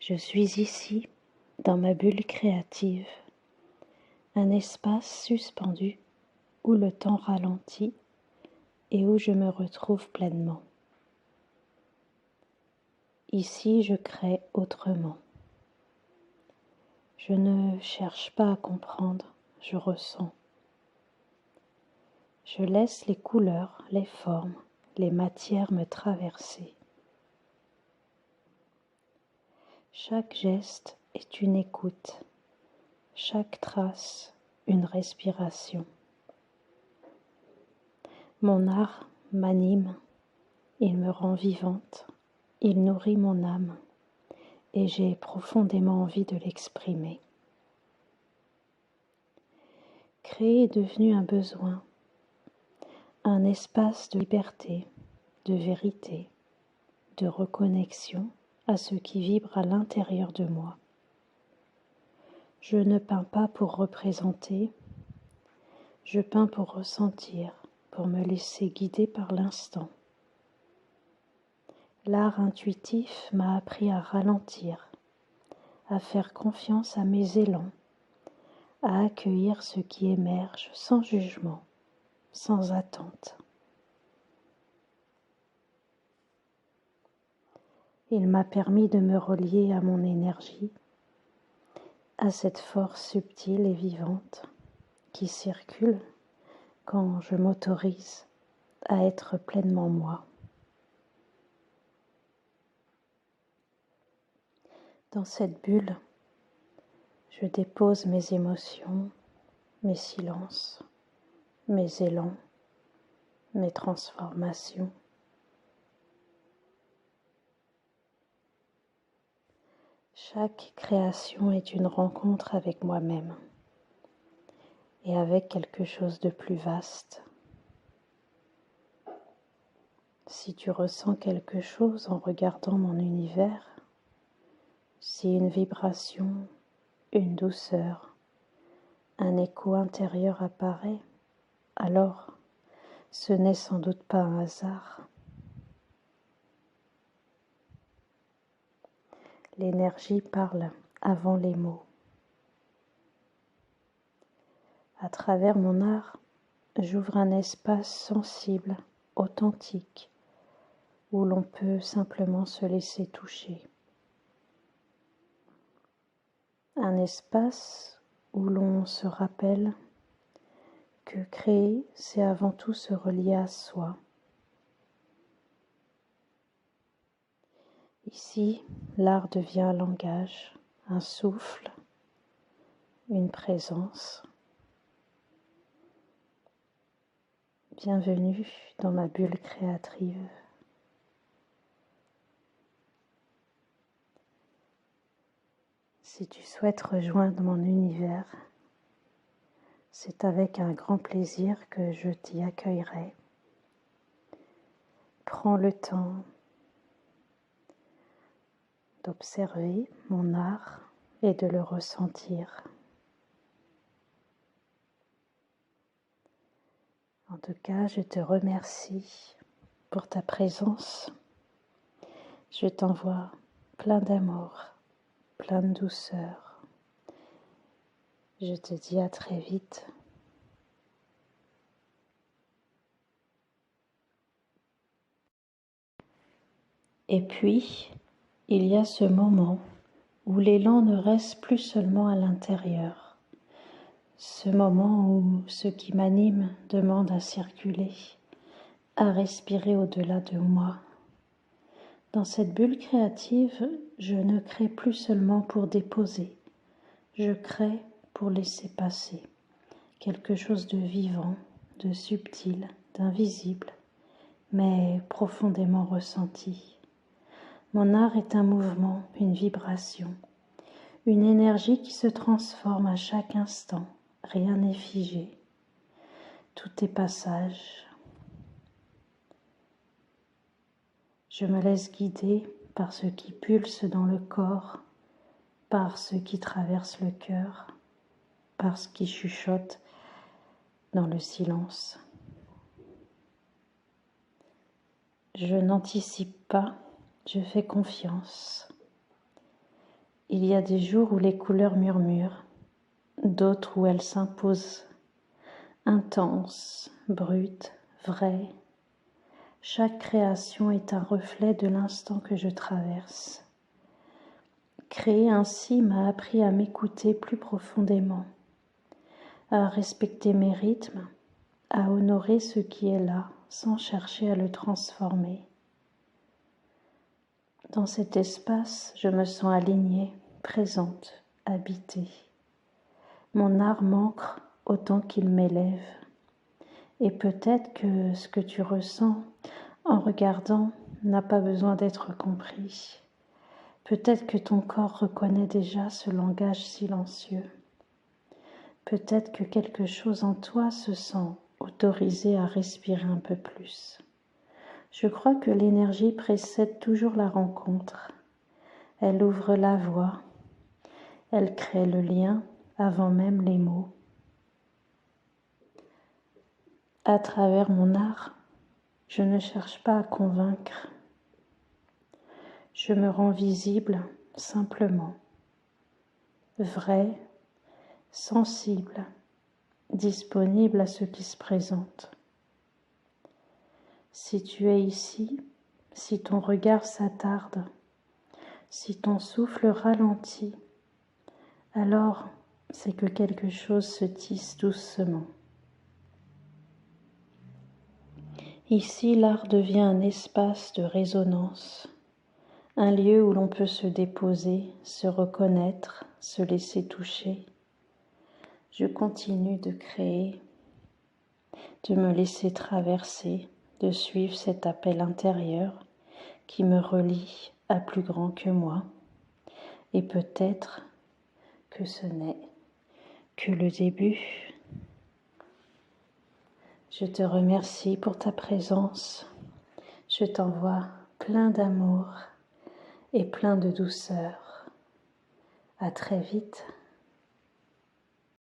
Je suis ici, dans ma bulle créative, un espace suspendu où le temps ralentit et où je me retrouve pleinement. Ici, je crée autrement. Je ne cherche pas à comprendre, je ressens. Je laisse les couleurs, les formes, les matières me traverser. Chaque geste est une écoute, chaque trace une respiration. Mon art m'anime, il me rend vivante, il nourrit mon âme et j'ai profondément envie de l'exprimer. Créer est devenu un besoin, un espace de liberté, de vérité, de reconnexion à ce qui vibre à l'intérieur de moi. Je ne peins pas pour représenter, je peins pour ressentir, pour me laisser guider par l'instant. L'art intuitif m'a appris à ralentir, à faire confiance à mes élans, à accueillir ce qui émerge sans jugement, sans attente. Il m'a permis de me relier à mon énergie, à cette force subtile et vivante qui circule quand je m'autorise à être pleinement moi. Dans cette bulle, je dépose mes émotions, mes silences, mes élans, mes transformations. Chaque création est une rencontre avec moi-même et avec quelque chose de plus vaste. Si tu ressens quelque chose en regardant mon univers, si une vibration, une douceur, un écho intérieur apparaît, alors ce n'est sans doute pas un hasard. L'énergie parle avant les mots. À travers mon art, j'ouvre un espace sensible, authentique, où l'on peut simplement se laisser toucher. Un espace où l'on se rappelle que créer, c'est avant tout se relier à soi. Ici, l'art devient un langage, un souffle, une présence. Bienvenue dans ma bulle créative. Si tu souhaites rejoindre mon univers, c'est avec un grand plaisir que je t'y accueillerai. Prends le temps d'observer mon art et de le ressentir. En tout cas, je te remercie pour ta présence. Je t'envoie plein d'amour, plein de douceur. Je te dis à très vite. Et puis, il y a ce moment où l'élan ne reste plus seulement à l'intérieur. Ce moment où ce qui m'anime demande à circuler, à respirer au-delà de moi. Dans cette bulle créative, je ne crée plus seulement pour déposer, je crée pour laisser passer quelque chose de vivant, de subtil, d'invisible, mais profondément ressenti. Mon art est un mouvement, une vibration, une énergie qui se transforme à chaque instant. Rien n'est figé, tout est passage. Je me laisse guider par ce qui pulse dans le corps, par ce qui traverse le cœur, par ce qui chuchote dans le silence. Je n'anticipe pas, je fais confiance. Il y a des jours où les couleurs murmurent, d'autres où elles s'imposent, intenses, brutes, vraies. Chaque création est un reflet de l'instant que je traverse. Créer ainsi m'a appris à m'écouter plus profondément, à respecter mes rythmes, à honorer ce qui est là sans chercher à le transformer. Dans cet espace, je me sens alignée, présente, habitée. Mon art m'ancre autant qu'il m'élève. Et peut-être que ce que tu ressens en regardant n'a pas besoin d'être compris. Peut-être que ton corps reconnaît déjà ce langage silencieux. Peut-être que quelque chose en toi se sent autorisé à respirer un peu plus. Je crois que l'énergie précède toujours la rencontre. Elle ouvre la voie. Elle crée le lien avant même les mots. À travers mon art, je ne cherche pas à convaincre. Je me rends visible simplement, vrai, sensible, disponible à ce qui se présente. Si tu es ici, si ton regard s'attarde, si ton souffle ralentit, alors c'est que quelque chose se tisse doucement. Ici, l'art devient un espace de résonance, un lieu où l'on peut se déposer, se reconnaître, se laisser toucher. Je continue de créer, de me laisser traverser, de suivre cet appel intérieur qui me relie à plus grand que moi. Et peut-être que ce n'est que le début. Je te remercie pour ta présence. Je t'envoie plein d'amour et plein de douceur. À très vite.